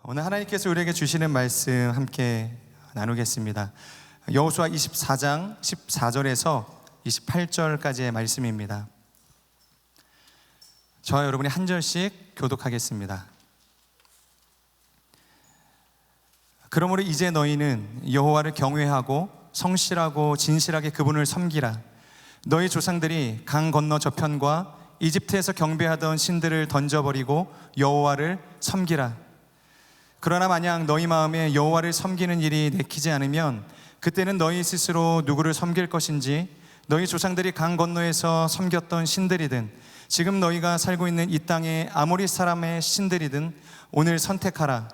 오늘 하나님께서 우리에게 주시는 말씀 함께 나누겠습니다. 여호수아 24장 14절에서 28절까지의 말씀입니다. 저와 여러분이 한 절씩 교독하겠습니다. 그러므로 이제 너희는 여호와를 경외하고 성실하고 진실하게 그분을 섬기라. 너희 조상들이 강 건너 저편과 이집트에서 경배하던 신들을 던져버리고 여호와를 섬기라. 그러나 만약 너희 마음에 여호와를 섬기는 일이 내키지 않으면 그때는 너희 스스로 누구를 섬길 것인지 너희 조상들이 강 건너에서 섬겼던 신들이든 지금 너희가 살고 있는 이 땅의 아모리 사람의 신들이든 오늘 선택하라.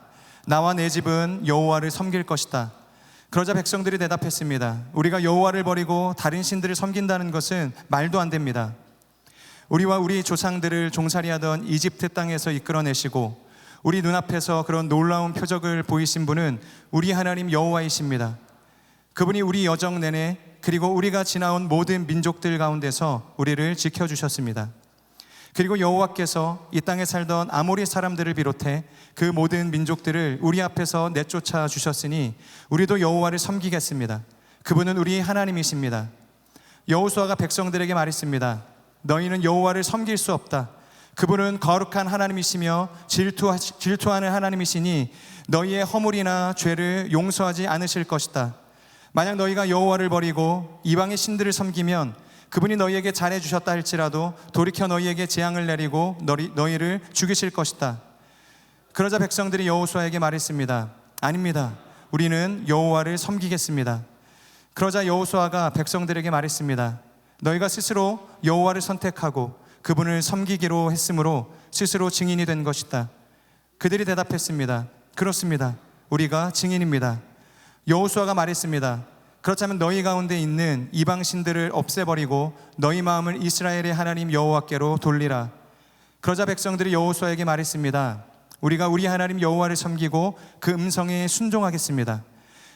나와 내 집은 여호와를 섬길 것이다. 그러자 백성들이 대답했습니다. 우리가 여호와를 버리고 다른 신들을 섬긴다는 것은 말도 안 됩니다. 우리와 우리 조상들을 종살이하던 이집트 땅에서 이끌어내시고 우리 눈앞에서 그런 놀라운 표적을 보이신 분은 우리 하나님 여호와이십니다. 그분이 우리 여정 내내 그리고 우리가 지나온 모든 민족들 가운데서 우리를 지켜주셨습니다. 그리고 여호와께서 이 땅에 살던 아모리 사람들을 비롯해 그 모든 민족들을 우리 앞에서 내쫓아 주셨으니 우리도 여호와를 섬기겠습니다. 그분은 우리 하나님이십니다. 여호수아가 백성들에게 말했습니다. 너희는 여호와를 섬길 수 없다. 그분은 거룩한 하나님이시며 질투하는 하나님이시니 너희의 허물이나 죄를 용서하지 않으실 것이다. 만약 너희가 여호와를 버리고 이방의 신들을 섬기면 그분이 너희에게 잘해주셨다 할지라도 돌이켜 너희에게 재앙을 내리고 너희를 죽이실 것이다. 그러자 백성들이 여호수아에게 말했습니다. 아닙니다. 우리는 여호와를 섬기겠습니다. 그러자 여호수아가 백성들에게 말했습니다. 너희가 스스로 여호와를 선택하고 그분을 섬기기로 했으므로 스스로 증인이 된 것이다. 그들이 대답했습니다. 그렇습니다. 우리가 증인입니다. 여호수아가 말했습니다. 그렇다면 너희 가운데 있는 이방 신들을 없애버리고 너희 마음을 이스라엘의 하나님 여호와께로 돌리라. 그러자 백성들이 여호수아에게 말했습니다. 우리가 우리 하나님 여호와를 섬기고 그 음성에 순종하겠습니다.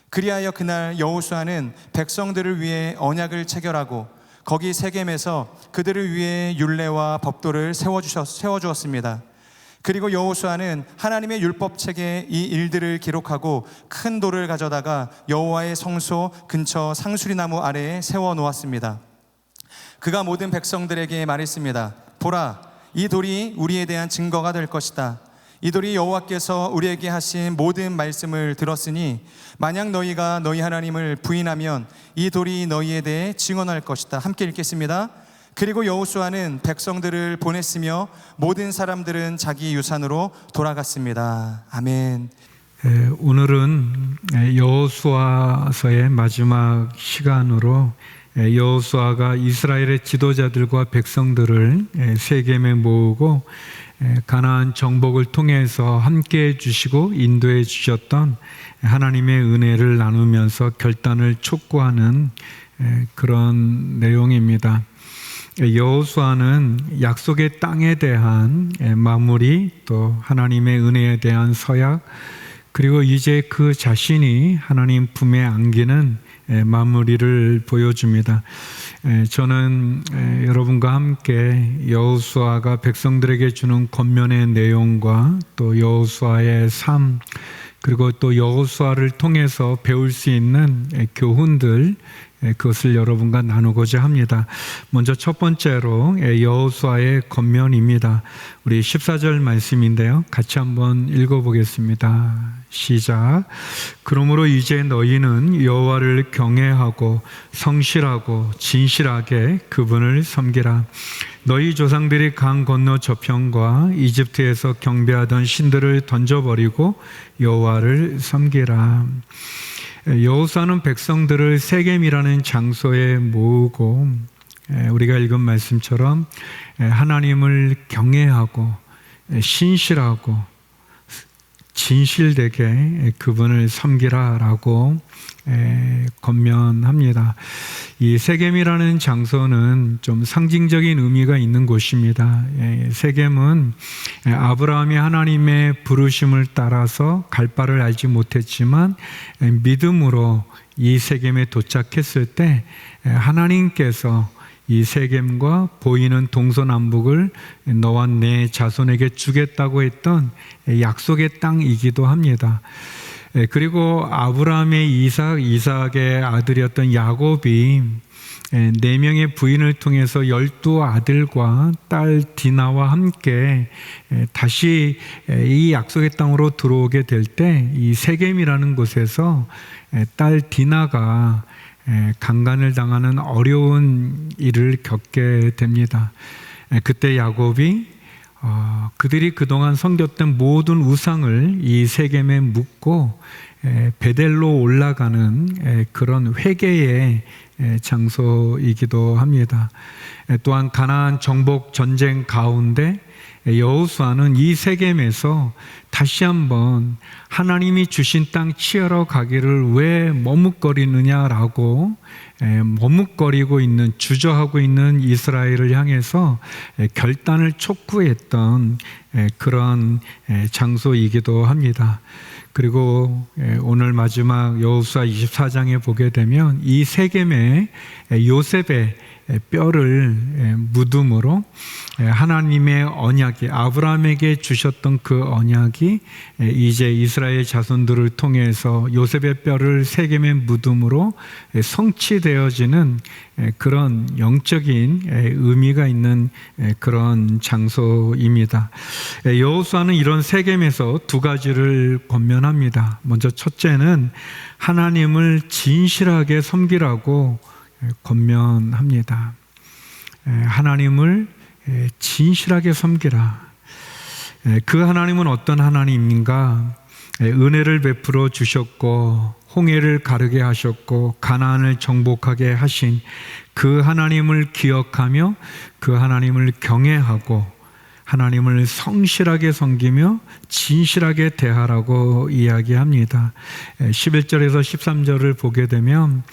그리하여 그날 여호수아는 백성들을 위해 언약을 체결하고 거기 세겜에서 그들을 위해 율례와 법도를 세워주었습니다. 그리고 여호수아는 하나님의 율법책에 이 일들을 기록하고 큰 돌을 가져다가 여호와의 성소 근처 상수리나무 아래에 세워놓았습니다. 그가 모든 백성들에게 말했습니다. 보라, 이 돌이 우리에 대한 증거가 될 것이다. 이 돌이 여호와께서 우리에게 하신 모든 말씀을 들었으니 만약 너희가 너희 하나님을 부인하면 이 돌이 너희에 대해 증언할 것이다. 함께 읽겠습니다. 그리고 여호수아는 백성들을 보냈으며 모든 사람들은 자기 유산으로 돌아갔습니다. 아멘. 오늘은 여호수아서의 마지막 시간으로 여호수아가 이스라엘의 지도자들과 백성들을 세겜에 모으고 가나안 정복을 통해서 함께해 주시고 인도해 주셨던 하나님의 은혜를 나누면서 결단을 촉구하는 그런 내용입니다. 여호수아는 약속의 땅에 대한 마무리, 또 하나님의 은혜에 대한 서약, 그리고 이제 그 자신이 하나님 품에 안기는 마무리를 보여줍니다. 저는 여러분과 함께 여호수아가 백성들에게 주는 권면의 내용과 또 여호수아의 삶, 그리고 또 여호수아를 통해서 배울 수 있는 교훈들, 그것을 여러분과 나누고자 합니다. 먼저 첫 번째로 여호수아의 권면입니다. 우리 14절 말씀인데요, 같이 한번 읽어보겠습니다. 시작. 그러므로 이제 너희는 여호와를 경외하고 성실하고 진실하게 그분을 섬기라. 너희 조상들이 강 건너 저편과 이집트에서 경배하던 신들을 던져버리고 여호와를 섬기라. 여호수아는 백성들을 세겜이라는 장소에 모으고 우리가 읽은 말씀처럼 하나님을 경외하고 신실하고 진실되게 그분을 섬기라라고 권면합니다. 이 세겜이라는 장소는 좀 상징적인 의미가 있는 곳입니다. 세겜은 아브라함이 하나님의 부르심을 따라서 갈 바를 알지 못했지만 믿음으로 이 세겜에 도착했을 때 하나님께서 이 세겜과 보이는 동서남북을 너와 내 자손에게 주겠다고 했던 약속의 땅이기도 합니다. 그리고 아브라함의 이삭의 아들이었던 야곱이 4명의 부인을 통해서 12아들과 딸 디나와 함께 다시 이 약속의 땅으로 들어오게 될 때 이 세겜이라는 곳에서 딸 디나가 강간을 당하는 어려운 일을 겪게 됩니다. 그때 야곱이 그들이 그동안 섬겼던 모든 우상을 이 세겜에 묻고 베델로 올라가는 그런 회개의 장소이기도 합니다. 또한 가나안 정복 전쟁 가운데 여호수아는 이 세겜에서 다시 한번 하나님이 주신 땅 취하러 가기를 왜 머뭇거리느냐라고 머뭇거리고 있는, 주저하고 있는 이스라엘을 향해서 결단을 촉구했던 그런 장소이기도 합니다. 그리고 오늘 마지막 여호수아 24장에 보게 되면 이 세겜에 요셉의 뼈를 묻음으로 하나님의 언약이, 아브라함에게 주셨던 그 언약이 이제 이스라엘 자손들을 통해서 요셉의 뼈를 세겜에 묻음으로 성취되어지는 그런 영적인 의미가 있는 그런 장소입니다. 여호수아는 이런 세겜에서 두 가지를 권면합니다. 먼저 첫째는 하나님을 진실하게 섬기라고 권면합니다. 하나님을 진실하게 섬기라. 그 하나님은 어떤 하나님인가? 은혜를 베풀어 주셨고 홍해를 가르게 하셨고 가나안을 정복하게 하신 그 하나님을 기억하며 그 하나님을 경외하고 하나님을 성실하게 섬기며 진실하게 대하라고 이야기합니다. 11절에서 13절을 보게 되면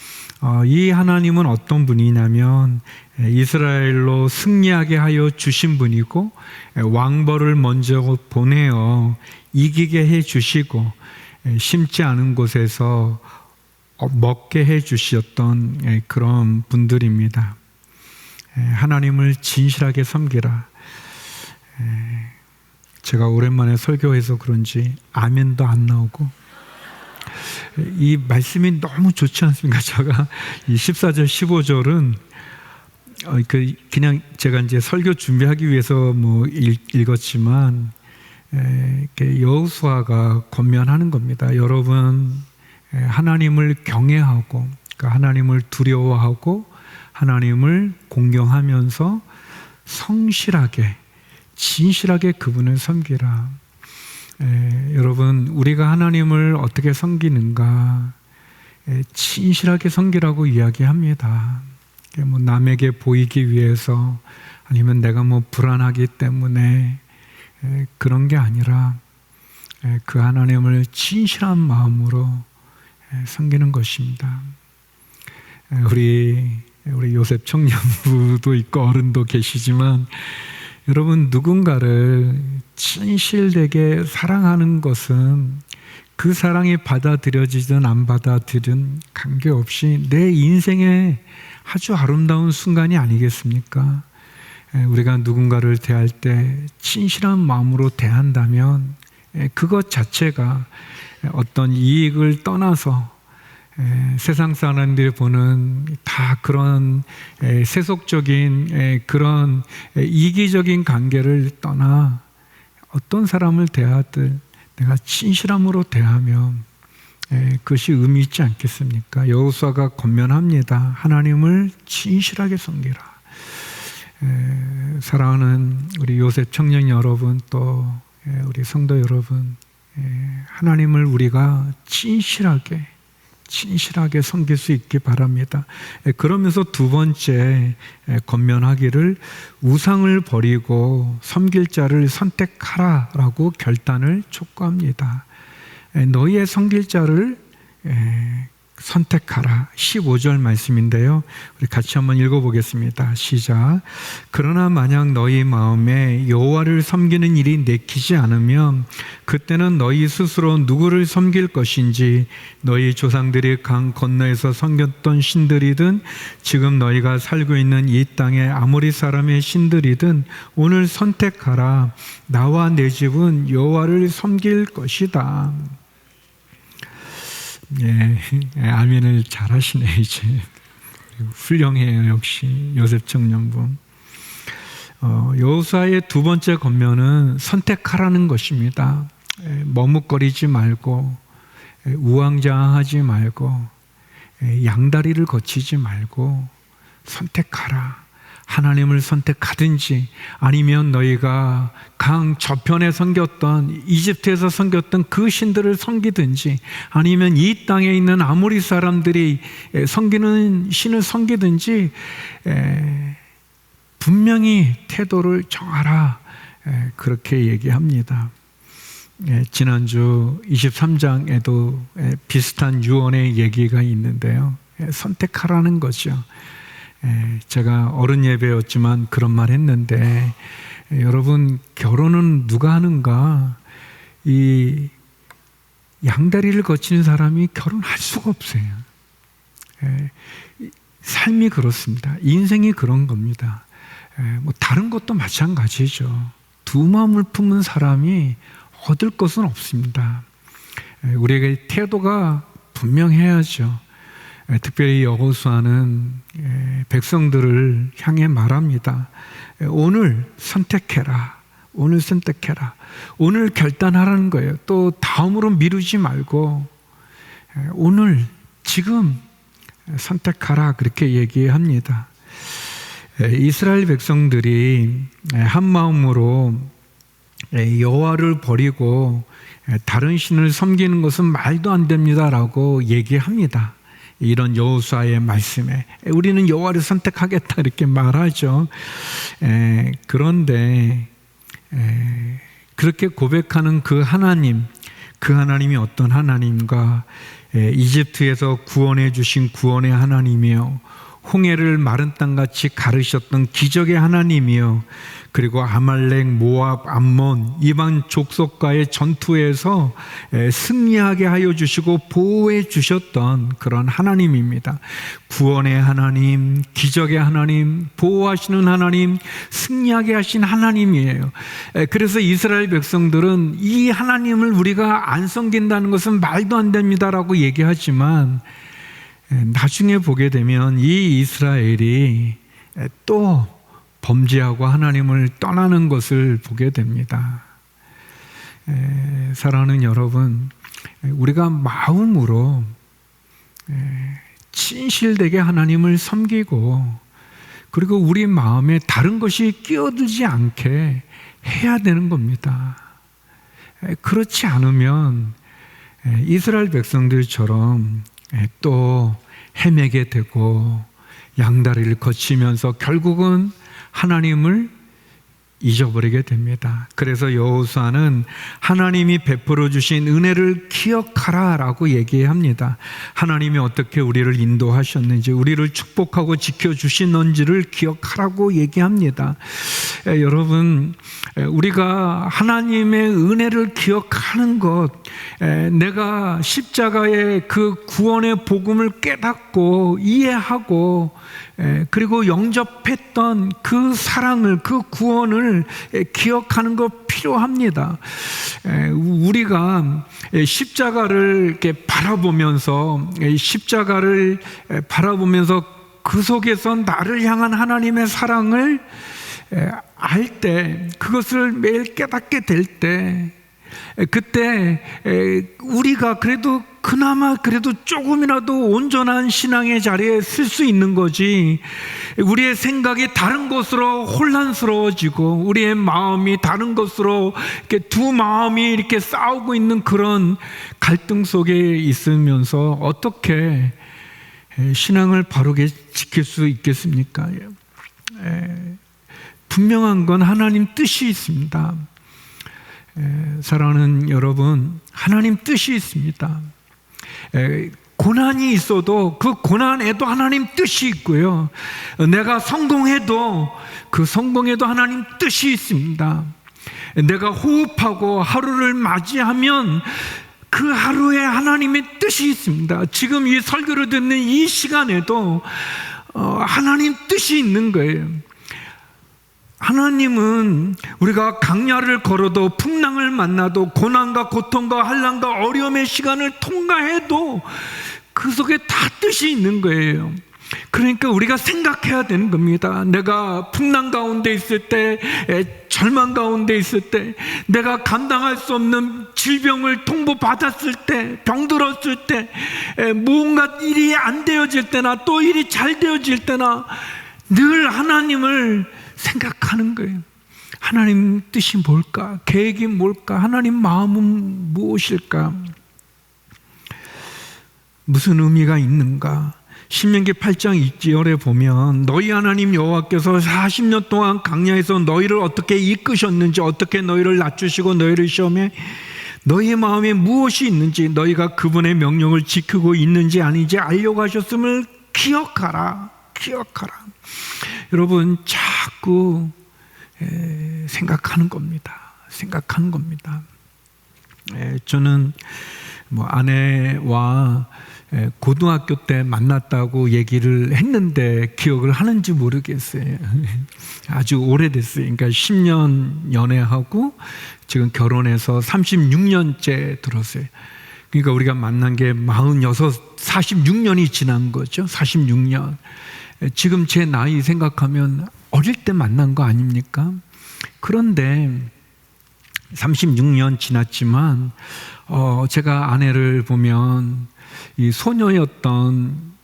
이 하나님은 어떤 분이냐면 이스라엘로 승리하게 하여 주신 분이고 왕벌을 먼저 보내어 이기게 해 주시고 심지 않은 곳에서 먹게 해 주셨던 그런 분들입니다. 하나님을 진실하게 섬기라. 제가 오랜만에 설교해서 그런지 아멘도 안 나오고 이 말씀이 너무 좋지 않습니까? 제가 이 14절 15절은 그냥 제가 이제 설교 준비하기 위해서 뭐 읽었지만 여호수아가 권면하는 겁니다. 여러분 하나님을 경외하고 그러니까 하나님을 두려워하고 하나님을 공경하면서 성실하게 진실하게 그분을 섬기라. 여러분 우리가 하나님을 어떻게 섬기는가? 진실하게 섬기라고 이야기합니다. 뭐 남에게 보이기 위해서 아니면 내가 뭐 불안하기 때문에 그런 게 아니라 그 하나님을 진실한 마음으로 섬기는 것입니다. 우리 요셉 청년부도 있고 어른도 계시지만 여러분 누군가를 진실되게 사랑하는 것은 그 사랑이 받아들여지든 안 받아들이든 관계없이 내 인생의 아주 아름다운 순간이 아니겠습니까? 우리가 누군가를 대할 때 진실한 마음으로 대한다면 그것 자체가 어떤 이익을 떠나서 세상 사람들이 보는 다 그런 세속적인 그런 이기적인 관계를 떠나 어떤 사람을 대하든 내가 진실함으로 대하면 그것이 의미 있지 않겠습니까? 여호수아가 권면합니다. 하나님을 진실하게 섬기라. 사랑하는 우리 요셉 청년 여러분 또 우리 성도 여러분, 하나님을 우리가 진실하게 섬길 수 있기 바랍니다. 그러면서 두 번째 권면하기를 우상을 버리고 섬길 자를 선택하라라고 결단을 촉구합니다. 너희의 섬길 자를 선택하라. 15절 말씀인데요. 우리 같이 한번 읽어보겠습니다. 시작. 그러나 만약 너희 마음에 여호와를 섬기는 일이 내키지 않으면 그때는 너희 스스로 누구를 섬길 것인지 너희 조상들이 강 건너에서 섬겼던 신들이든 지금 너희가 살고 있는 이 땅의 아모리 사람의 신들이든 오늘 선택하라. 나와 내 집은 여호와를 섬길 것이다. 예, 아멘을 잘하시네. 이제 훌륭해요. 역시 요셉 청년부. 여호수아의 두 번째 권면은 선택하라는 것입니다. 머뭇거리지 말고 우왕좌왕하지 말고 양다리를 거치지 말고 선택하라. 하나님을 선택하든지 아니면 너희가 강 저편에 섬겼던 이집트에서 섬겼던 그 신들을 섬기든지 아니면 이 땅에 있는 아모리 사람들이 섬기는 신을 섬기든지 분명히 태도를 정하라. 그렇게 얘기합니다. 지난주 23장에도 비슷한 유언의 얘기가 있는데요. 선택하라는 거죠. 제가 어른 예배였지만 그런 말 했는데 여러분 결혼은 누가 하는가? 이 양다리를 거치는 사람이 결혼할 수가 없어요. 삶이 그렇습니다. 인생이 그런 겁니다. 뭐 다른 것도 마찬가지죠. 두 마음을 품은 사람이 얻을 것은 없습니다. 우리에게 태도가 분명해야죠. 특별히 여호수아는 백성들을 향해 말합니다. 오늘 선택해라. 오늘 선택해라. 오늘 결단하라는 거예요. 또 다음으로 미루지 말고 오늘 지금 선택하라. 그렇게 얘기합니다. 이스라엘 백성들이 한 마음으로 여호와를 버리고 다른 신을 섬기는 것은 말도 안 됩니다라고 얘기합니다. 이런 여호수아의 말씀에 우리는 여호와를 선택하겠다 이렇게 말하죠. 그런데 그렇게 고백하는 그 하나님이 어떤 하나님과 이집트에서 구원해 주신 구원의 하나님이요, 홍해를 마른 땅같이 가르셨던 기적의 하나님이요, 그리고 아말렉, 모압, 암몬 이방 족속과의 전투에서 승리하게 하여 주시고 보호해 주셨던 그런 하나님입니다. 구원의 하나님, 기적의 하나님, 보호하시는 하나님, 승리하게 하신 하나님이에요. 그래서 이스라엘 백성들은 이 하나님을 우리가 안 섬긴다는 것은 말도 안 됩니다라고 얘기하지만 나중에 보게 되면 이 이스라엘이 또 범죄하고 하나님을 떠나는 것을 보게 됩니다. 사랑하는 여러분, 우리가 마음으로 진실되게 하나님을 섬기고 그리고 우리 마음에 다른 것이 끼어들지 않게 해야 되는 겁니다. 그렇지 않으면 이스라엘 백성들처럼 또 헤매게 되고 양다리를 거치면서 결국은 하나님을 잊어버리게 됩니다. 그래서 여호수아는 하나님이 베풀어 주신 은혜를 기억하라라고 얘기합니다. 하나님이 어떻게 우리를 인도하셨는지, 우리를 축복하고 지켜주시는지를 기억하라고 얘기합니다. 여러분, 우리가 하나님의 은혜를 기억하는 것, 내가 십자가의 그 구원의 복음을 깨닫고 이해하고 그리고 영접했던 그 사랑을, 그 구원을 기억하는 것 필요합니다. 우리가 십자가를 이렇게 바라보면서 그 속에서 나를 향한 하나님의 사랑을 알 때, 그것을 매일 깨닫게 될 때, 그때 우리가 그나마 조금이라도 온전한 신앙의 자리에 쓸 수 있는 거지, 우리의 생각이 다른 것으로 혼란스러워지고 우리의 마음이 다른 것으로 이렇게 두 마음이 이렇게 싸우고 있는 그런 갈등 속에 있으면서 어떻게 신앙을 바르게 지킬 수 있겠습니까? 분명한 건 하나님 뜻이 있습니다. 사랑하는 여러분, 하나님 뜻이 있습니다. 고난이 있어도 그 고난에도 하나님 뜻이 있고요. 내가 성공해도 그 성공에도 하나님 뜻이 있습니다. 내가 호흡하고 하루를 맞이하면 그 하루에 하나님의 뜻이 있습니다. 지금 이 설교를 듣는 이 시간에도 하나님 뜻이 있는 거예요. 하나님은 우리가 강야를 걸어도 풍랑을 만나도 고난과 고통과 환난과 어려움의 시간을 통과해도 그 속에 다 뜻이 있는 거예요. 그러니까 우리가 생각해야 되는 겁니다. 내가 풍랑 가운데 있을 때, 절망 가운데 있을 때, 내가 감당할 수 없는 질병을 통보받았을 때, 병들었을 때, 뭔가 일이 안 되어질 때나 또 일이 잘 되어질 때나 늘 하나님을 생각하는 거예요. 하나님 뜻이 뭘까? 계획이 뭘까? 하나님 마음은 무엇일까? 무슨 의미가 있는가? 신명기 8장 2절에 보면 너희 하나님 여호와께서 40년 동안 광야에서 너희를 어떻게 이끄셨는지, 어떻게 너희를 낮추시고 너희를 시험해 너희의 마음에 무엇이 있는지, 너희가 그분의 명령을 지키고 있는지 아닌지 알려고 하셨음을 기억하라. 여러분, 자꾸 생각하는 겁니다. 저는 아내와 고등학교 때 만났다고 얘기를 했는데 기억을 하는지 모르겠어요. 아주 오래됐어요. 그러니까 10년 연애하고 지금 결혼해서 36년째 들었어요. 그러니까 우리가 만난 게 46년이 지난 거죠. 46년. 지금 제 나이 생각하면 어릴 때 만난 거 아닙니까? 그런데 36년 지났지만 제가 아내를 보면 이 소녀였던,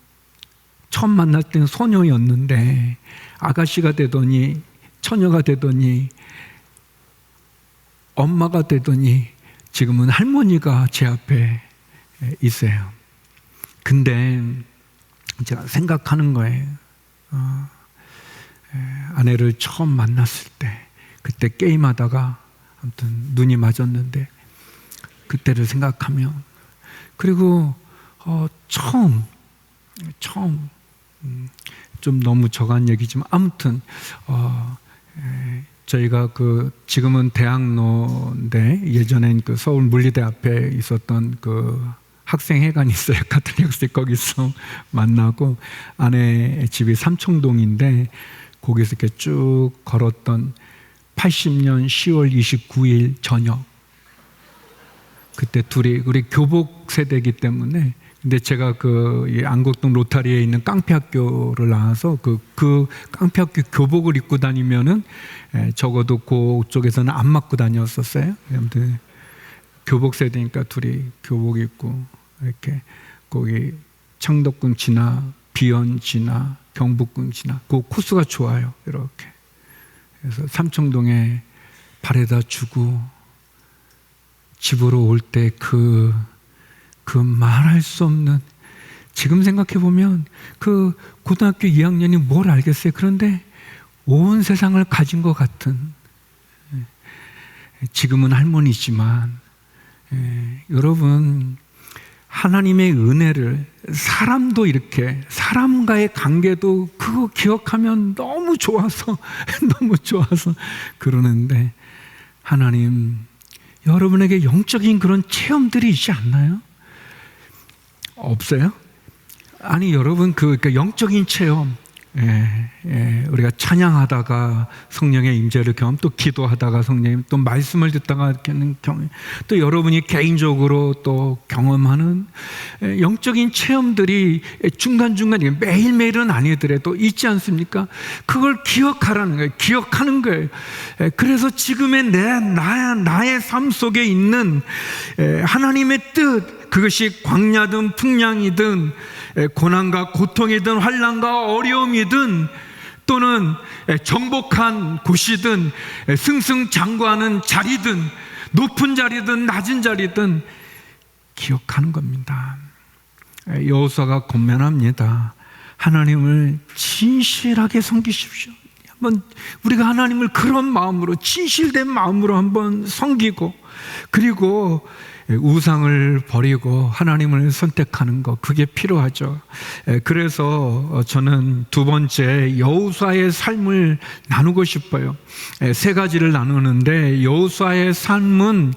처음 만날 때는 소녀였는데 아가씨가 되더니 처녀가 되더니 엄마가 되더니 지금은 할머니가 제 앞에 있어요. 근데 제가 생각하는 거예요. 아내를 처음 만났을 때, 그때 게임하다가 아무튼 눈이 맞았는데 그때를 생각하면, 그리고 처음 좀 너무 저간 얘기지만 아무튼 저희가 지금은 대학로인데 예전엔 서울 물리대 앞에 있었던 학생회관이 있어요. 가톨릭 학생, 거기서 만나고, 아내 집이 삼청동인데 거기서 이렇게 쭉 걸었던 80년 10월 29일 저녁, 그때 둘이, 우리 교복 세대이기 때문에, 근데 제가 이 안국동 로타리에 있는 깡패학교를 나와서 그 깡패학교 교복을 입고 다니면은 적어도 그쪽에서는 안 맞고 다녔었어요. 아무튼 교복 세대니까 둘이 교복 입고 이렇게 거기 창덕궁 지나 비연 지나 경복궁 지나 그 코스가 좋아요. 이렇게. 그래서 삼청동에 바래다 주고 집으로 올 때 그 말할 수 없는, 지금 생각해 보면 그 고등학교 2학년이 뭘 알겠어요. 그런데 온 세상을 가진 것 같은, 지금은 할머니지만, 여러분, 하나님의 은혜를, 사람도 이렇게, 사람과의 관계도 그거 기억하면 너무 좋아서 그러는데, 하나님, 여러분에게 영적인 그런 체험들이 있지 않나요? 없어요? 아니, 여러분, 그러니까 영적인 체험, 우리가 찬양하다가 성령의 임재를 경험, 또 기도하다가 성령님, 또 말씀을 듣다가 경험, 또 여러분이 개인적으로 또 경험하는 영적인 체험들이 중간중간, 매일매일은 아니더라도 있지 않습니까? 그걸 기억하라는 거예요. 기억하는 거예요. 그래서 지금의 나의 삶 속에 있는 하나님의 뜻, 그것이 광야든 풍랑이든 고난과 고통이든 환난과 어려움이든 또는 정복한 곳이든 승승장구하는 자리든 높은 자리든 낮은 자리든 기억하는 겁니다. 여호수아가 권면합니다. 하나님을 진실하게 섬기십시오. 한번 우리가 하나님을 그런 마음으로, 진실된 마음으로 한번 섬기고, 그리고 우상을 버리고 하나님을 선택하는 것, 그게 필요하죠. 그래서 저는 두 번째 여호수아의 삶을 나누고 싶어요. 세 가지를 나누는데 여호수아의 삶은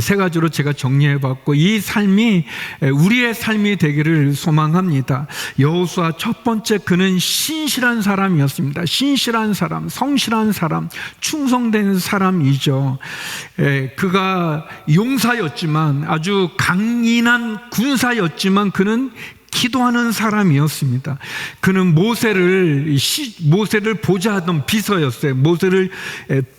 세 가지로 제가 정리해봤고 이 삶이 우리의 삶이 되기를 소망합니다. 여호수아 첫 번째, 그는 신실한 사람이었습니다. 신실한 사람, 성실한 사람, 충성된 사람이죠. 그가 용사였지만, 아주 강인한 군사였지만 그는 기도하는 사람이었습니다. 그는 모세를 보좌하던 비서였어요. 모세를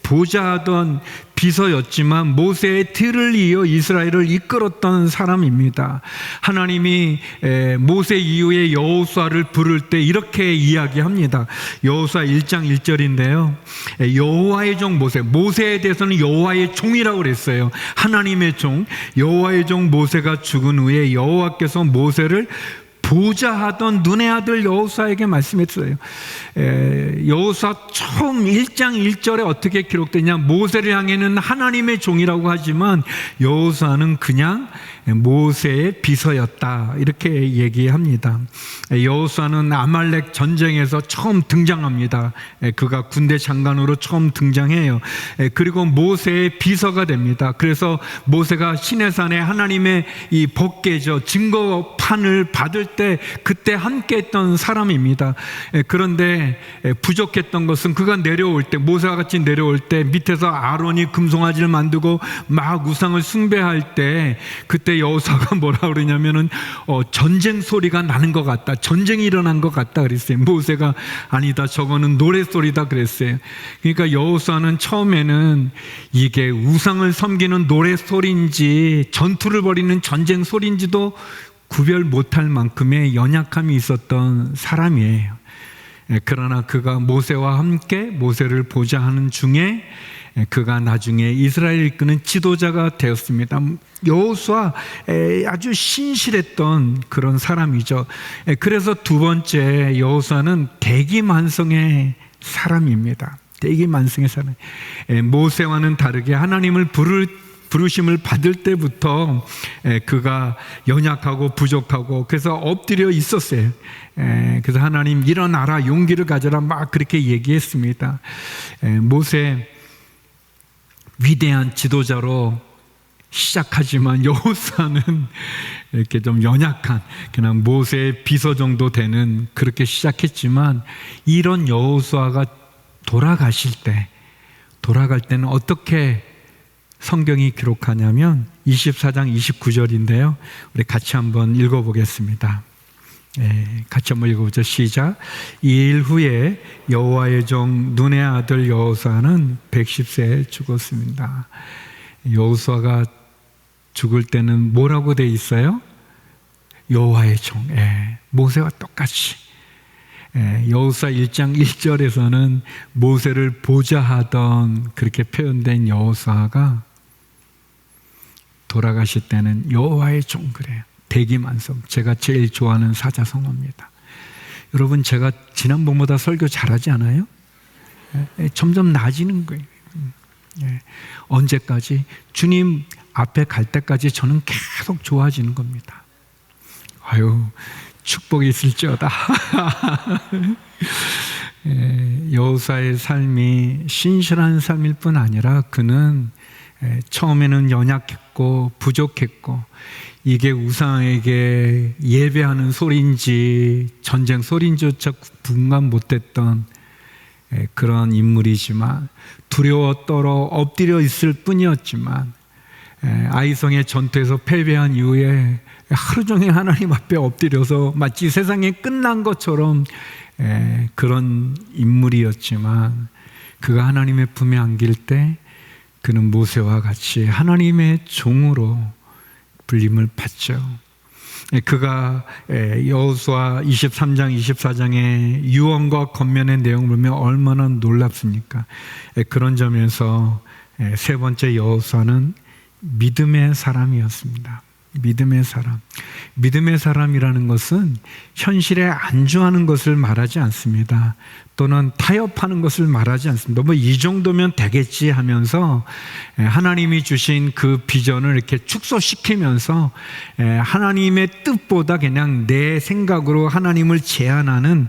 보좌하던 비서였지만 모세의 뒤를 이어 이스라엘을 이끌었던 사람입니다. 하나님이 모세 이후에 여호수아를 부를 때 이렇게 이야기합니다. 여호수아 1장 1절인데요. 여호와의 종 모세에 대해서는 여호와의 종이라고 그랬어요. 하나님의 종, 여호와의 종 모세가 죽은 후에 여호와께서 모세를 보좌하던 눈의 아들 여호수아에게 말씀했어요. 여호수아 처음 1장 1절에 어떻게 기록되냐, 모세를 향해는 하나님의 종이라고 하지만 여호수아는 그냥 모세의 비서였다, 이렇게 얘기합니다. 여호수아는 아말렉 전쟁에서 처음 등장합니다. 그가 군대 장관으로 처음 등장해요. 그리고 모세의 비서가 됩니다. 그래서 모세가 시내산에 하나님의 이 법궤죠, 증거판을 받을 때 그때 함께 했던 사람입니다. 그런데 부족했던 것은 그가 내려올 때, 모세와 같이 내려올 때 밑에서 아론이 금송아지를 만들고 막 우상을 숭배할 때 그때 여호수아가 뭐라 그러냐면은 전쟁 소리가 나는 것 같다, 전쟁이 일어난 것 같다 그랬어요. 모세가 아니다, 저거는 노랫소리다 그랬어요. 그러니까 여호수아는 처음에는 이게 우상을 섬기는 노랫소리인지 전투를 벌이는 전쟁 소리인지도 구별 못할 만큼의 연약함이 있었던 사람이에요. 그러나 그가 모세와 함께 모세를 보좌하는 중에 그가 나중에 이스라엘을 이끄는 지도자가 되었습니다. 여호수아 아주 신실했던 그런 사람이죠. 그래서 두 번째, 여호수아는 대기만성의 사람입니다. 대기만성의 사람. 모세와는 다르게 하나님을 부르심을 받을 때부터 그가 연약하고 부족하고 그래서 엎드려 있었어요. 그래서 하나님 일어나라, 용기를 가져라, 막 그렇게 얘기했습니다. 모세 위대한 지도자로 시작하지만 여호수아는 이렇게 좀 연약한, 그냥 모세의 비서 정도 되는, 그렇게 시작했지만 이런 여호수아가 돌아갈 때는 어떻게 성경이 기록하냐면 24장 29절인데요. 우리 같이 한번 읽어보겠습니다. 같이 한번 읽어보죠. 시작. 이 일 후에 여호와의 종 눈의 아들 여호수아는 110세에 죽었습니다. 여호수아가 죽을 때는 뭐라고 돼 있어요? 여호와의 종. 모세와 똑같이. 여호수아 1장 1절에서는 모세를 보좌하던, 그렇게 표현된 여호수아가 돌아가실 때는 여호와의 종, 그래요. 대기만성, 제가 제일 좋아하는 사자성어입니다. 여러분, 제가 지난번보다 설교 잘하지 않아요? 점점 나아지는 거예요. 언제까지? 주님 앞에 갈 때까지 저는 계속 좋아지는 겁니다. 아유, 축복이 있을지어다. 여호수아의 삶이 신실한 삶일 뿐 아니라 그는 처음에는 연약했고 부족했고 이게 우상에게 예배하는 소리인지 전쟁 소리인지조차 분간 못했던 그런 인물이지만, 두려워 떨어 엎드려 있을 뿐이었지만 아이성의 전투에서 패배한 이후에 하루 종일 하나님 앞에 엎드려서 마치 세상이 끝난 것처럼 그런 인물이었지만, 그가 하나님의 품에 안길 때 그는 모세와 같이 하나님의 종으로 불림을 받죠. 그가 여호수아 23장 24장의 유언과 권면의 내용을 보면 얼마나 놀랍습니까? 그런 점에서 세 번째, 여호수아는 믿음의 사람이었습니다. 믿음의 사람. 믿음의 사람이라는 것은 현실에 안주하는 것을 말하지 않습니다. 또는 타협하는 것을 말하지 않습니다. 뭐 이 정도면 되겠지 하면서 하나님이 주신 그 비전을 이렇게 축소시키면서 하나님의 뜻보다 그냥 내 생각으로 하나님을 제한하는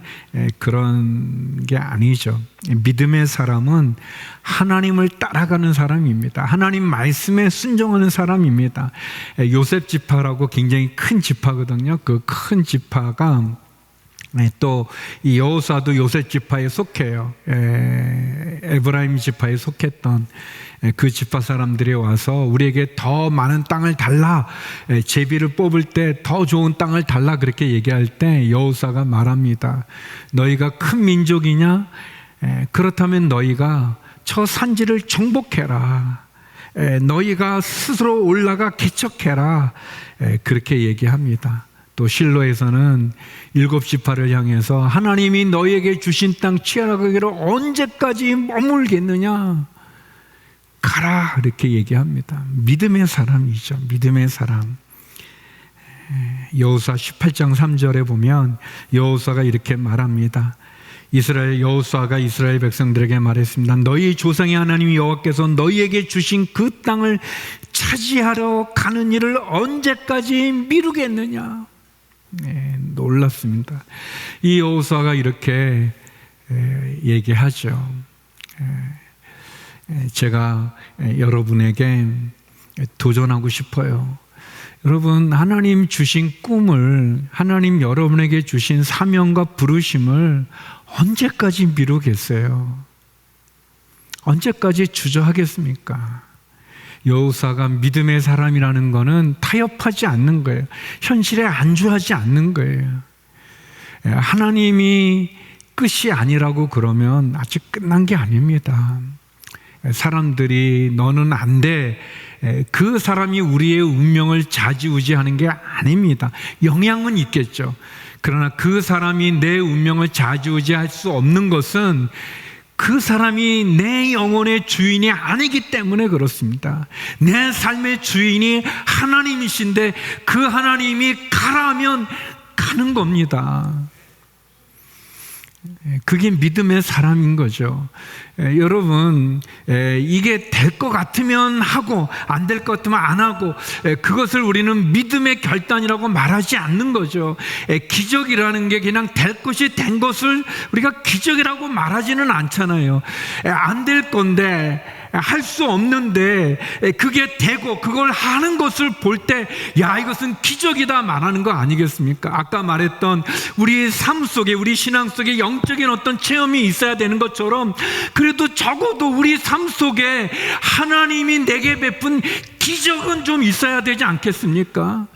그런 게 아니죠. 믿음의 사람은 하나님을 따라가는 사람입니다. 하나님 말씀에 순종하는 사람입니다. 요셉 지파라고 굉장히 큰 지파거든요. 그 큰 지파가 또 이 여호수아도 요셉 지파에 속해요. 에브라임 지파에 속했던 그 지파 사람들이 와서 우리에게 더 많은 땅을 달라, 제비를 뽑을 때 더 좋은 땅을 달라, 그렇게 얘기할 때 여호수아가 말합니다. 너희가 큰 민족이냐? 그렇다면 너희가 저 산지를 정복해라. 너희가 스스로 올라가 개척해라. 그렇게 얘기합니다. 또 실로에서는 7지파를 향해서 하나님이 너희에게 주신 땅 취하기를 언제까지 머물겠느냐? 가라, 이렇게 얘기합니다. 믿음의 사람이죠. 믿음의 사람. 여호수아 18장 3절에 보면 여호수아가 이렇게 말합니다. 여호수아가 이스라엘 백성들에게 말했습니다. 너희 조상의 하나님 여호와께서 너희에게 주신 그 땅을 차지하러 가는 일을 언제까지 미루겠느냐? 놀랐습니다. 이 여호수아가 이렇게 얘기하죠. 제가 여러분에게 도전하고 싶어요. 여러분, 하나님 주신 꿈을, 하나님 여러분에게 주신 사명과 부르심을 언제까지 미루겠어요? 언제까지 주저하겠습니까? 여호수아가 믿음의 사람이라는 것은 타협하지 않는 거예요. 현실에 안주하지 않는 거예요. 하나님이 끝이 아니라고 그러면 아직 끝난 게 아닙니다. 사람들이 너는 안 돼, 그 사람이 우리의 운명을 좌지우지하는 게 아닙니다. 영향은 있겠죠. 그러나 그 사람이 내 운명을 좌지우지할 수 없는 것은 그 사람이 내 영혼의 주인이 아니기 때문에 그렇습니다. 내 삶의 주인이 하나님이신데 그 하나님이 가라면 가는 겁니다. 그게 믿음의 사람인 거죠. 여러분, 이게 될 것 같으면 하고 안 될 것 같으면 안 하고, 그것을 우리는 믿음의 결단이라고 말하지 않는 거죠. 기적이라는 게 그냥 될 것이 된 것을 우리가 기적이라고 말하지는 않잖아요. 안 될 건데, 할 수 없는데 그게 되고 그걸 하는 것을 볼 때 야, 이것은 기적이다 말하는 거 아니겠습니까? 아까 말했던 우리 삶 속에, 우리 신앙 속에 영적인 어떤 체험이 있어야 되는 것처럼, 그래도 적어도 우리 삶 속에 하나님이 내게 베푼 기적은 좀 있어야 되지 않겠습니까?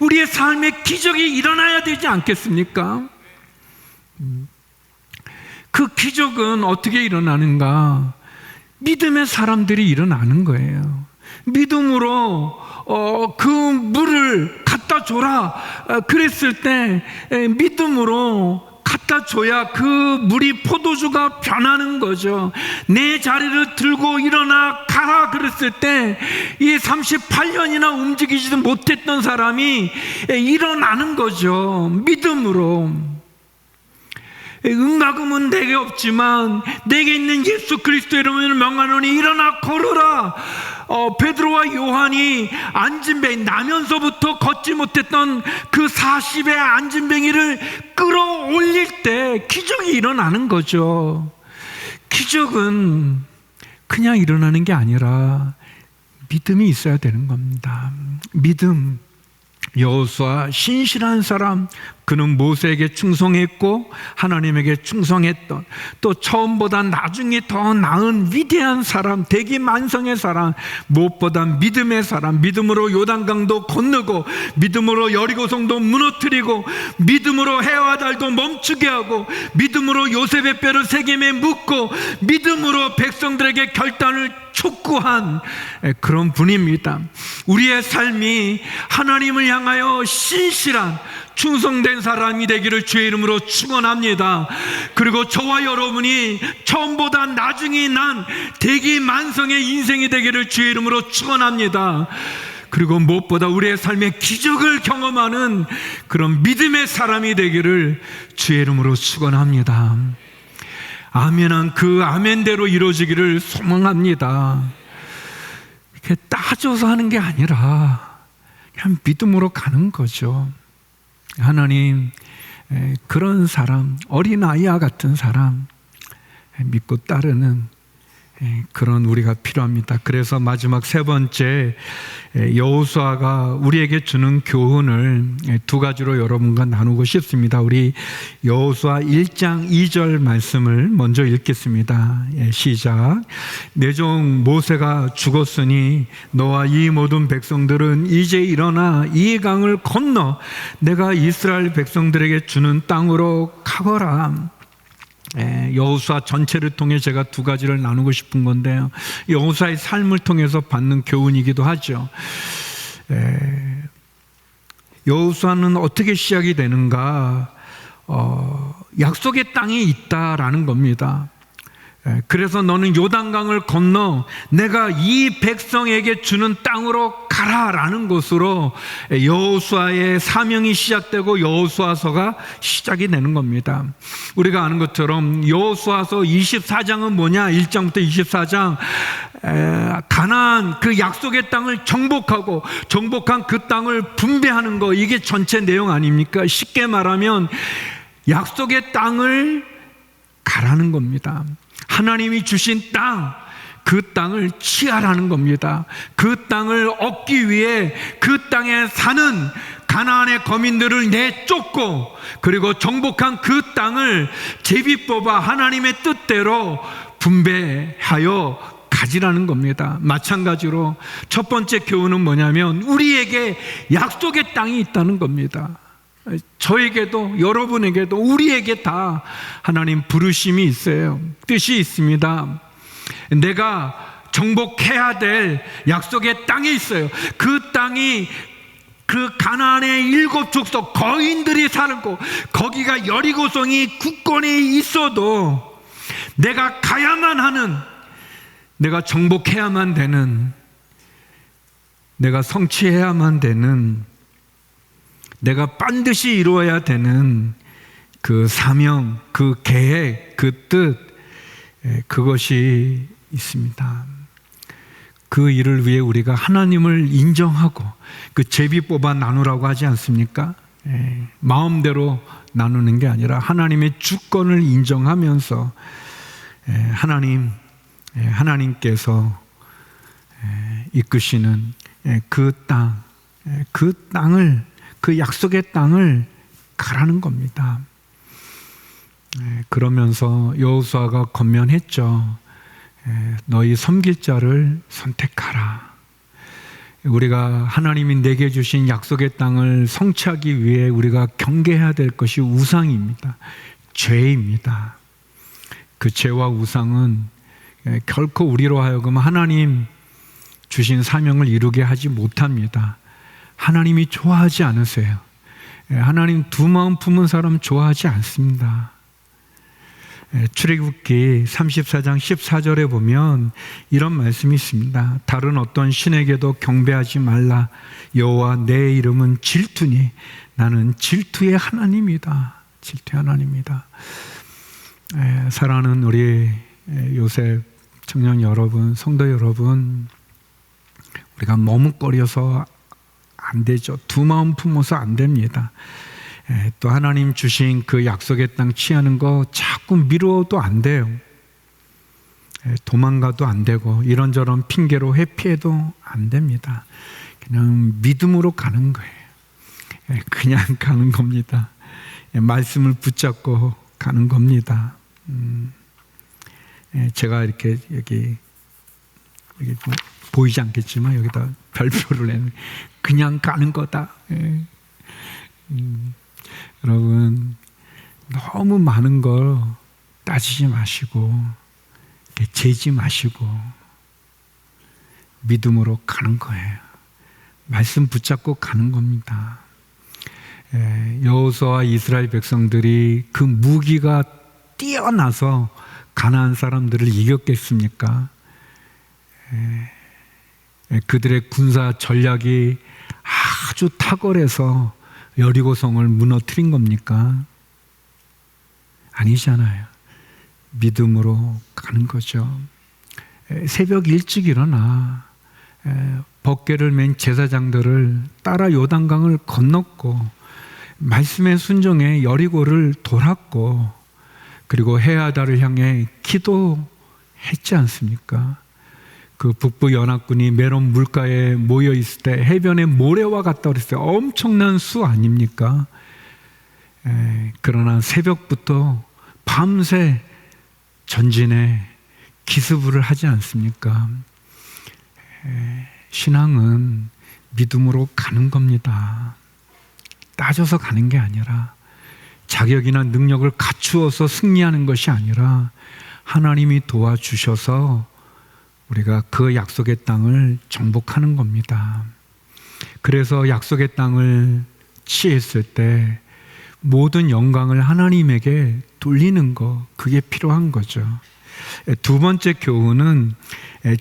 우리의 삶에 기적이 일어나야 되지 않겠습니까? 그 기적은 어떻게 일어나는가? 믿음의 사람들이 일어나는 거예요. 믿음으로 그 물을 갖다 줘라 그랬을 때 믿음으로 갖다 줘야 그 물이 포도주가 변하는 거죠. 내 자리를 들고 일어나 가라 그랬을 때 이 38년이나 움직이지도 못했던 사람이 일어나는 거죠. 믿음으로. 은과금은 내게 없지만 내게 있는 예수 그리스도 이름으로 명하노니 일어나 걸으라. 베드로와 요한이 안진뱅이, 나면서부터 걷지 못했던 그 40의 안진뱅이를 끌어올릴 때 기적이 일어나는 거죠. 기적은 그냥 일어나는 게 아니라 믿음이 있어야 되는 겁니다. 믿음. 여호수아 신실한 사람, 그는 모세에게 충성했고 하나님에게 충성했던, 또 처음보다 나중에 더 나은 위대한 사람, 대기만성의 사람, 무엇보다 믿음의 사람. 믿음으로 요단강도 건너고, 믿음으로 여리고성도 무너뜨리고, 믿음으로 해와 달도 멈추게 하고, 믿음으로 요셉의 뼈를 세겜에 묻고, 믿음으로 백성들에게 결단을 촉구한 그런 분입니다. 우리의 삶이 하나님을 향하여 신실한 충성된 사람이 되기를 주의 이름으로 축원합니다. 그리고 저와 여러분이 처음보다 나중에 난 대기만성의 인생이 되기를 주의 이름으로 축원합니다. 그리고 무엇보다 우리의 삶에 기적을 경험하는 그런 믿음의 사람이 되기를 주의 이름으로 축원합니다. 아멘한 그 아멘대로 이루어지기를 소망합니다. 이렇게 따져서 하는 게 아니라 그냥 믿음으로 가는 거죠. 하나님, 그런 사람, 어린아이와 같은 사람 믿고 따르는 그런 우리가 필요합니다. 그래서 마지막 세 번째, 여호수아가 우리에게 주는 교훈을 두 가지로 여러분과 나누고 싶습니다. 우리 여호수아 1장 2절 말씀을 먼저 읽겠습니다. 시작. 내 종 모세가 죽었으니 너와 이 모든 백성들은 이제 일어나 이 강을 건너 내가 이스라엘 백성들에게 주는 땅으로 가거라. 여호수아 전체를 통해 제가 두 가지를 나누고 싶은 건데요, 여호수아의 삶을 통해서 받는 교훈이기도 하죠. 여호수아는 어떻게 시작이 되는가? 약속의 땅이 있다라는 겁니다. 그래서 너는 요단강을 건너 내가 이 백성에게 주는 땅으로 가라라는 것으로 여호수아의 사명이 시작되고 여호수아서가 시작이 되는 겁니다. 우리가 아는 것처럼 여호수아서 24장은 뭐냐? 1장부터 24장, 가나안 그 약속의 땅을 정복한 그 땅을 분배하는 거, 이게 전체 내용 아닙니까? 쉽게 말하면 약속의 땅을 가라는 겁니다. 하나님이 주신 땅, 그 땅을 취하라는 겁니다. 그 땅을 얻기 위해 그 땅에 사는 가나안의 거민들을 내쫓고, 그리고 정복한 그 땅을 제비 뽑아 하나님의 뜻대로 분배하여 가지라는 겁니다. 마찬가지로 첫 번째 교훈은 뭐냐면 우리에게 약속의 땅이 있다는 겁니다. 저에게도 여러분에게도 우리에게 다 하나님 부르심이 있어요. 뜻이 있습니다. 내가 정복해야 될 약속의 땅이 있어요. 그 땅이 그 가나안의 7 족속 거인들이 살고, 거기가 여리고성이 굳건히 있어도 내가 가야만 하는, 내가 정복해야만 되는, 내가 성취해야만 되는, 내가 반드시 이루어야 되는 그 사명, 그 계획, 그 뜻, 그것이 있습니다. 그 일을 위해 우리가 하나님을 인정하고 그 제비 뽑아 나누라고 하지 않습니까? 마음대로 나누는 게 아니라 하나님의 주권을 인정하면서 하나님께서 이끄시는 그 땅, 그 땅을, 그 약속의 땅을 가라는 겁니다. 그러면서 여호수아가 권면했죠. 너희 섬길 자를 선택하라. 우리가 하나님이 내게 주신 약속의 땅을 성취하기 위해 우리가 경계해야 될 것이 우상입니다. 죄입니다. 그 죄와 우상은 결코 우리로 하여금 하나님 주신 사명을 이루게 하지 못합니다. 하나님이 좋아하지 않으세요. 하나님 두 마음 품은 사람 좋아하지 않습니다. 출애굽기 34장 14절에 보면 이런 말씀이 있습니다. 다른 어떤 신에게도 경배하지 말라. 여호와 내 이름은 질투니 나는 질투의 하나님이다. 질투의 하나님이다. 사랑하는 우리 요셉 청년 여러분, 성도 여러분, 우리가 머뭇거려서 안 되죠. 두 마음 품어서 안 됩니다. 또 하나님 주신 그 약속의 땅 취하는 거 자꾸 미루어도 안 돼요. 도망가도 안 되고 이런저런 핑계로 회피해도 안 됩니다. 그냥 믿음으로 가는 거예요. 그냥 가는 겁니다. 말씀을 붙잡고 가는 겁니다. 제가 이렇게 여기 보이지 않겠지만 여기다 별표를 내는, 그냥 가는 거다. 여러분, 너무 많은 걸 따지지 마시고 재지 마시고 믿음으로 가는 거예요. 말씀 붙잡고 가는 겁니다. 여호수아와 이스라엘 백성들이 그 무기가 뛰어나서 가나안 사람들을 이겼겠습니까? 그들의 군사 전략이 아주 탁월해서 여리고성을 무너뜨린 겁니까? 아니잖아요. 믿음으로 가는 거죠. 새벽 일찍 일어나 법궤를 맨 제사장들을 따라 요단강을 건넜고 말씀에 순종해 여리고를 돌았고 그리고 해하다를 향해 기도했지 않습니까? 그 북부 연합군이 메론 물가에 모여 있을 때 해변에 모래와 같다 그랬어요. 엄청난 수 아닙니까? 그러나 새벽부터 밤새 전진에 기습을 하지 않습니까? 신앙은 믿음으로 가는 겁니다. 따져서 가는 게 아니라 자격이나 능력을 갖추어서 승리하는 것이 아니라 하나님이 도와주셔서 우리가 그 약속의 땅을 정복하는 겁니다. 그래서 약속의 땅을 취했을 때 모든 영광을 하나님에게 돌리는 거, 그게 필요한 거죠. 두 번째 교훈은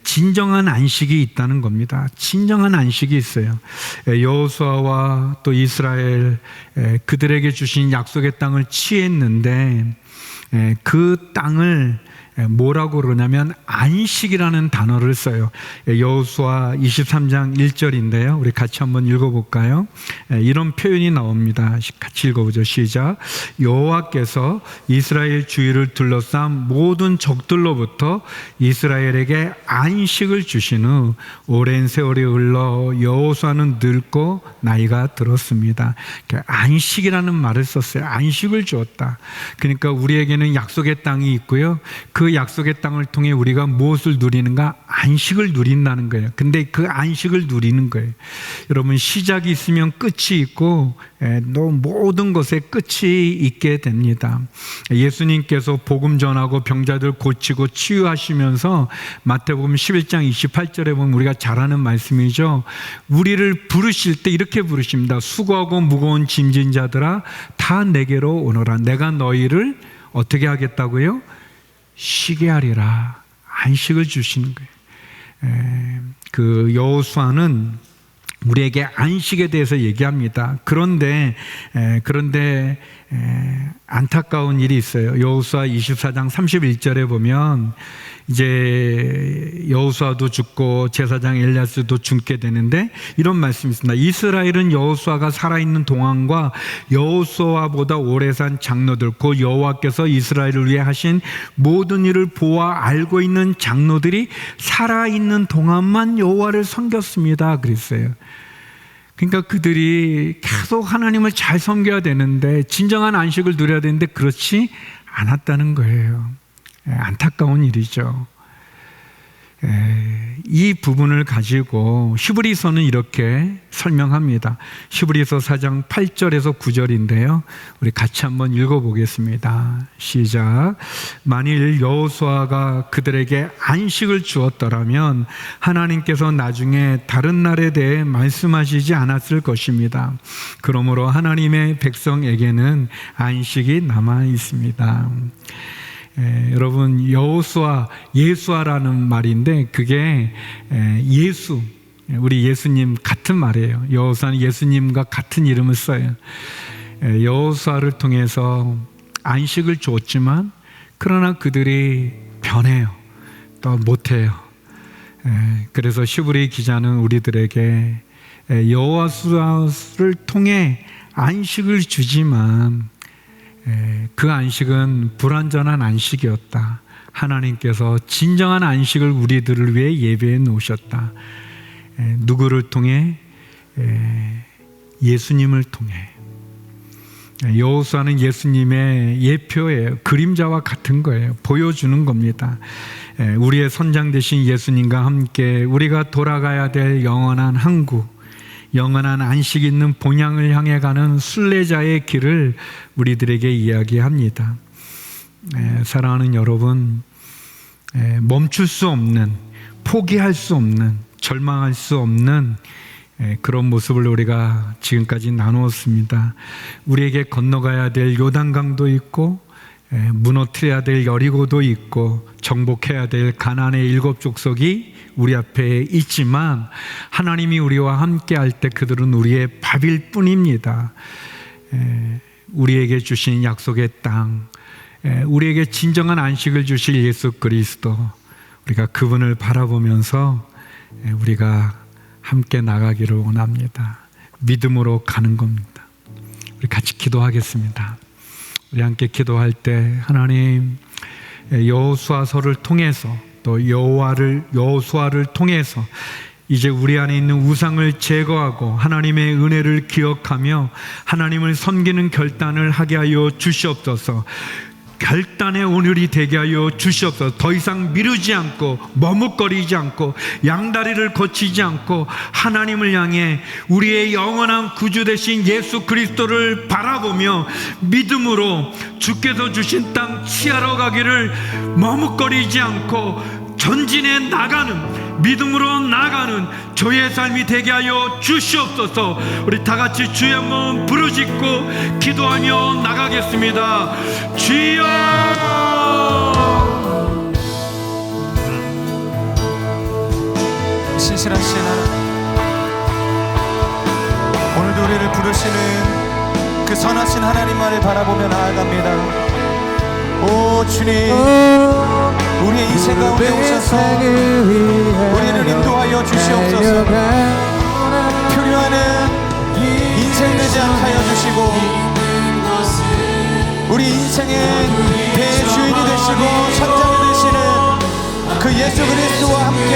진정한 안식이 있다는 겁니다. 진정한 안식이 있어요. 여호수아와 또 이스라엘 그들에게 주신 약속의 땅을 취했는데 그 땅을 뭐라고 그러냐면 안식이라는 단어를 써요. 여호수아 23장 1절인데요. 우리 같이 한번 읽어볼까요? 이런 표현이 나옵니다. 같이 읽어보죠. 시작. 여호와께서 이스라엘 주위를 둘러싼 모든 적들로부터 이스라엘에게 안식을 주신 후 오랜 세월이 흘러 여호수아는 늙고 나이가 들었습니다. 안식이라는 말을 썼어요. 안식을 주었다. 그러니까 우리에게는 약속의 땅이 있고요. 그 약속의 땅을 통해 우리가 무엇을 누리는가? 안식을 누린다는 거예요. 근데 그 안식을 누리는 거예요. 여러분, 시작이 있으면 끝이 있고 모든 것에 끝이 있게 됩니다. 예수님께서 복음 전하고 병자들 고치고 치유하시면서 마태복음 11장 28절에 보면 우리가 잘 아는 말씀이죠. 우리를 부르실 때 이렇게 부르십니다. 수고하고 무거운 짐진 자들아 다 내게로 오너라. 내가 너희를 어떻게 하겠다고요? 쉬게 하리라. 안식을 주시는 거예요. 그 여호수아는 우리에게 안식에 대해서 얘기합니다. 그런데 안타까운 일이 있어요. 여호수아 24장 31절에 보면 이제 여호수아도 죽고 제사장 엘리야스도 죽게 되는데 이런 말씀이 있습니다. 이스라엘은 여호수아가 살아있는 동안과 여호수아보다 오래 산 장로들 곧 여호와께서 이스라엘을 위해 하신 모든 일을 보아 알고 있는 장로들이 살아있는 동안만 여호와를 섬겼습니다. 그랬어요. 그러니까 그들이 계속 하나님을 잘 섬겨야 되는데 진정한 안식을 누려야 되는데 그렇지 않았다는 거예요. 안타까운 일이죠. 이 부분을 가지고 히브리서는 이렇게 설명합니다. 히브리서 4장 8절에서 9절인데요. 우리 같이 한번 읽어보겠습니다. 시작. 만일 여호수아가 그들에게 안식을 주었더라면 하나님께서 나중에 다른 날에 대해 말씀하시지 않았을 것입니다. 그러므로 하나님의 백성에게는 안식이 남아 있습니다. 여러분, 여호수아, 예수아라는 말인데 그게 예수, 우리 예수님 같은 말이에요. 여호수아는 예수님과 같은 이름을 써요. 여호수아를 통해서 안식을 줬지만 그러나 그들이 변해요. 또 못해요. 그래서 히브리 기자는 우리들에게 여호수아를 통해 안식을 주지만 그 안식은 불완전한 안식이었다. 하나님께서 진정한 안식을 우리들을 위해 예배해 놓으셨다. 누구를 통해? 예수님을 통해. 여호수아는 예수님의 예표예요. 그림자와 같은 거예요. 보여주는 겁니다. 우리의 선장 되신 예수님과 함께 우리가 돌아가야 될 영원한 항구, 영원한 안식 있는 본향을 향해 가는 순례자의 길을 우리들에게 이야기합니다. 사랑하는 여러분, 멈출 수 없는, 포기할 수 없는, 절망할 수 없는 그런 모습을 우리가 지금까지 나누었습니다. 우리에게 건너가야 될 요단강도 있고 무너뜨려야 될 여리고도 있고 정복해야 될 가나안의 7 족속이 우리 앞에 있지만 하나님이 우리와 함께 할 때 그들은 우리의 밥일 뿐입니다. 우리에게 주신 약속의 땅, 우리에게 진정한 안식을 주실 예수 그리스도, 우리가 그분을 바라보면서 우리가 함께 나가기를 원합니다. 믿음으로 가는 겁니다. 우리 같이 기도하겠습니다. 우리 함께 기도할 때 하나님, 여호수아서를 통해서 또 여호수아를 통해서 이제 우리 안에 있는 우상을 제거하고 하나님의 은혜를 기억하며 하나님을 섬기는 결단을 하게 하여 주시옵소서. 결단의 오늘이 되게 하여 주시옵소서. 더 이상 미루지 않고 머뭇거리지 않고 양다리를 거치지 않고 하나님을 향해 우리의 영원한 구주 되신 예수 그리스도를 바라보며 믿음으로 주께서 주신 땅 취하러 가기를 머뭇거리지 않고 전진해 나가는, 믿음으로 나가는 저의 삶이 되게 하여 주시옵소서. 우리 다 같이 주의 한번 부르짖고 기도하며 나가겠습니다. 주여! 신실하신 하나님, 오늘도 우리를 부르시는 그 선하신 하나님만을 바라보며 나아갑니다. 오 주님, 우리의 인생 가운데 오셔서 우리를 인도하여 주시옵소서. 표류하는 인생 되지 않게 하여 주시고 우리 인생의 대주인이 되시고 천장이 되시는 그 예수 그리스도와 함께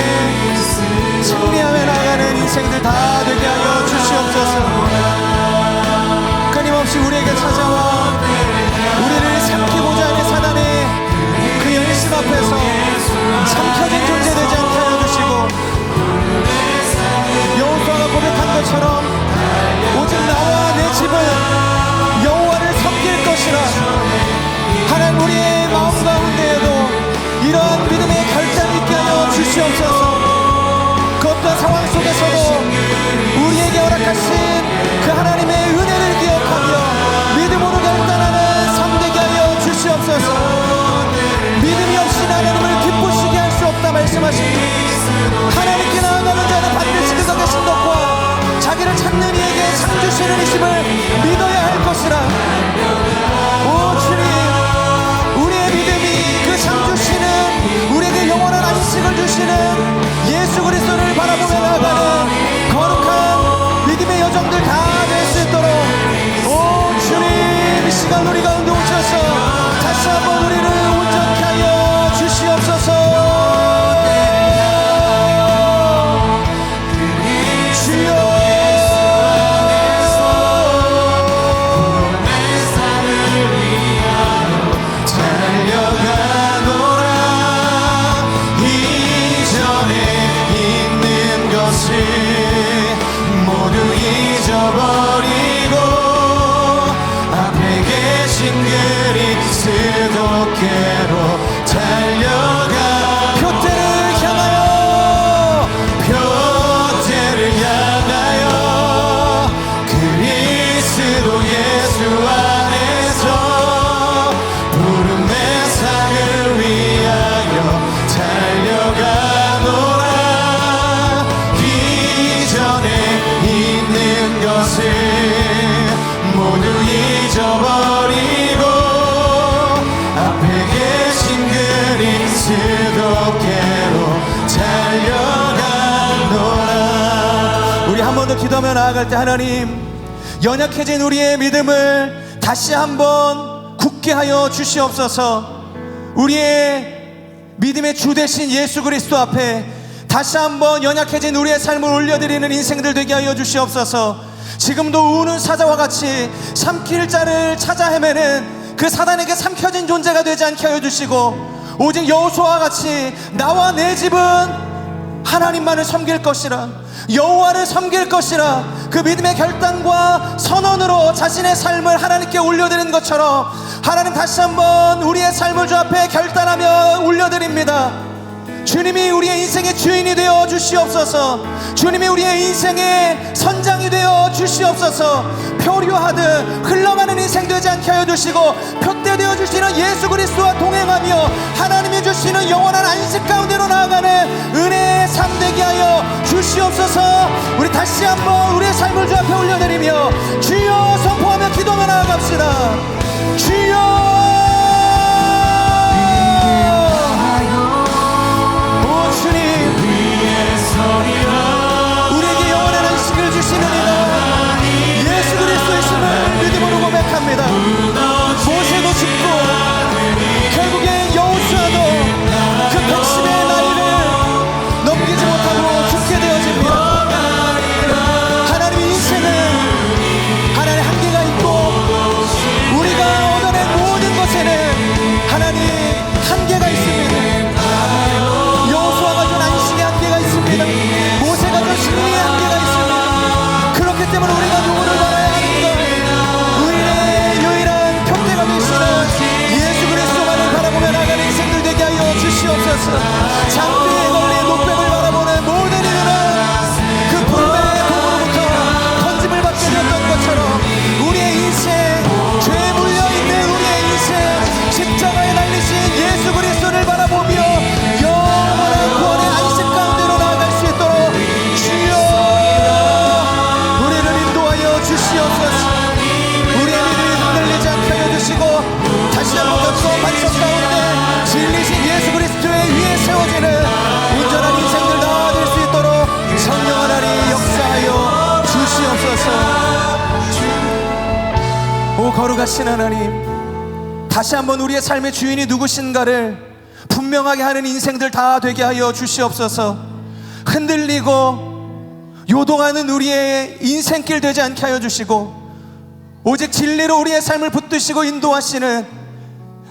승리하며 나가는 인생들 다 되게 하여 주시옵소서. 끊임없이 우리에게 찾아와 우리를 삼키고자 하는 사단의 그 열심 앞에서 삼켜진 존재 되지 않게 하여 주시고, 여호수아가 고백한 것처럼 오직 나와 내 집은 여호와를 섬길 것이라. 하나님, 우리의 마음 가운데에도 이러한 믿음의 결단이 있게 하여 주시옵소서. 그 어떤 상황 속에서도 우리에게 허락하신 그 하나님의 은혜를 기억하며 믿음으로 결단하는 삶 되게 하여 주시옵소서. 믿음이 없이 하나님을 기쁘시게 할 수 없다 말씀하십니다. 하나님께 나아가는 자는 반드시 그가 계신 것과 자기를 찾는 이에게 상 주시는 이심을 믿어야 할 것이라. 오 주님, 우리의 믿음이 그 상 주시는, 우리에게 영원한 안식을 주시는 예수 그리스도를 바라보며 나아가는 거룩한 믿음의 여정들 다 될 수 있도록 오 주님, 이 시간 우리 가운데 오셔서 다시 한번 우리를 온전케 하여 주시옵소서. 기도하며 나아갈 때 하나님, 연약해진 우리의 믿음을 다시 한번 굳게 하여 주시옵소서. 우리의 믿음의 주 되신 예수 그리스도 앞에 다시 한번 연약해진 우리의 삶을 올려드리는 인생들 되게 하여 주시옵소서. 지금도 우는 사자와 같이 삼킬 자를 찾아 헤매는 그 사단에게 삼켜진 존재가 되지 않게 하여 주시고, 오직 여호수아와 같이 나와 내 집은 하나님만을 섬길 것이라, 여호와를 섬길 것이라, 그 믿음의 결단과 선언으로 자신의 삶을 하나님께 올려드리는 것처럼 하나님, 다시 한번 우리의 삶을 주 앞에 결단하며 올려드립니다. 주님이 우리의 인생의 주인이 되어 주시옵소서. 주님이 우리의 인생의 선장이 되어 주시옵소서. 표류하듯 흘러가는 인생 되지 않게 하여 주시고 표대 되어 주시는 예수 그리스도와 동행하며 하나님이 주시는 영원한 안식 가운데로 나아가는 은혜의 삶 되게 하여 주시옵소서. 우리 다시 한번 우리의 삶을 주 앞에 올려드리며 주여 선포하며 기도하며 나아갑시다. 주여, 우리에게 영원한 안식을 주시는 이가 예수 그리스도이심을 믿음으로 고백합니다. 모세도 죽고 결국엔 여호수아도 그 백심의 나이를 넘기지 못하고 죽게 되어집니다. 하나님의 인생은 하나님의 한계가 있고 우리가 얻어낸 모든 것에는 하나님 한계가 있습니다. 여호수아가 준 안식의 한계가 있습니다. 모세가 준 승리의 한계가 있습니다. 그렇기 때문에 우리가 누구를 바라야 하는가? 우리의 유일한 평대가 되시는 예수 그리스도만을 바라보며 나가는 인생들 되게 하여 주시옵소서. 장대에 걸린 목배를 바라보는 모든 이들은 그 불배의 도구로부터 던짐을 받게 되었던 것처럼 우리의 인생, 죄에 물려있는 우리의 인생, 십자가에 달리신 예수 그리스도를 바라보며 영원한 구원의 안식 가운데로 나아갈 수 있도록 주여 우리를 인도하여 주시옵소서. 우리의 믿음이 흔들리지 않게 하여 주시고 다시 한번 더 반석 가운데 진리신 예수 그리스도의 위에 세워지는 온전한 인생들 다 될 수 있도록 성령 하나님 역사하여 주시옵소서. 오 거룩하신 하나님, 다시 한번 우리의 삶의 주인이 누구신가를 분명하게 하는 인생들 다 되게 하여 주시옵소서. 흔들리고 요동하는 우리의 인생길 되지 않게 하여 주시고 오직 진리로 우리의 삶을 붙드시고 인도하시는,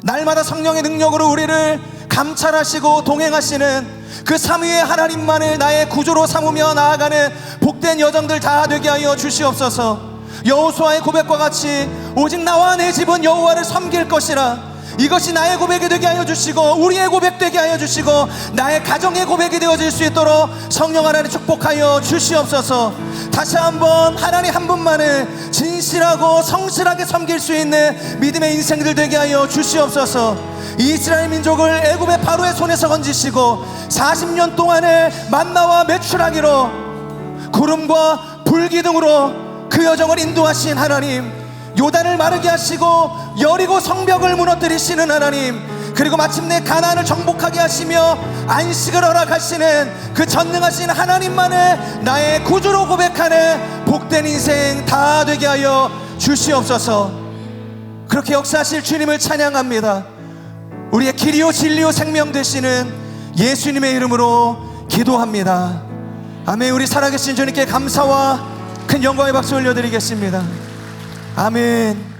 날마다 성령의 능력으로 우리를 감찰하시고 동행하시는 그 삼위의 하나님만을 나의 구주로 삼으며 나아가는 복된 여정들 다 되게 하여 주시옵소서. 여호수아의 고백과 같이 오직 나와 내 집은 여호와를 섬길 것이라, 이것이 나의 고백이 되게 하여 주시고 우리의 고백 되게 하여 주시고 나의 가정의 고백이 되어질 수 있도록 성령 하나님 축복하여 주시옵소서. 다시 한번 하나님 한 분만을 진실하고 성실하게 섬길 수 있는 믿음의 인생들 되게 하여 주시옵소서. 이스라엘 민족을 애굽의 바로의 손에서 건지시고 40년 동안을 만나와 메추라기로 구름과 불기둥으로 그 여정을 인도하신 하나님, 요단을 마르게 하시고 여리고 성벽을 무너뜨리시는 하나님, 그리고 마침내 가나안을 정복하게 하시며 안식을 허락하시는 그 전능하신 하나님만을 나의 구주로 고백하는 복된 인생 다 되게 하여 주시옵소서. 그렇게 역사하실 주님을 찬양합니다. 우리의 길이요 진리요 생명 되시는 예수님의 이름으로 기도합니다. 아멘. 우리 살아계신 주님께 감사와 큰 영광의 박수 올려드리겠습니다. 아멘.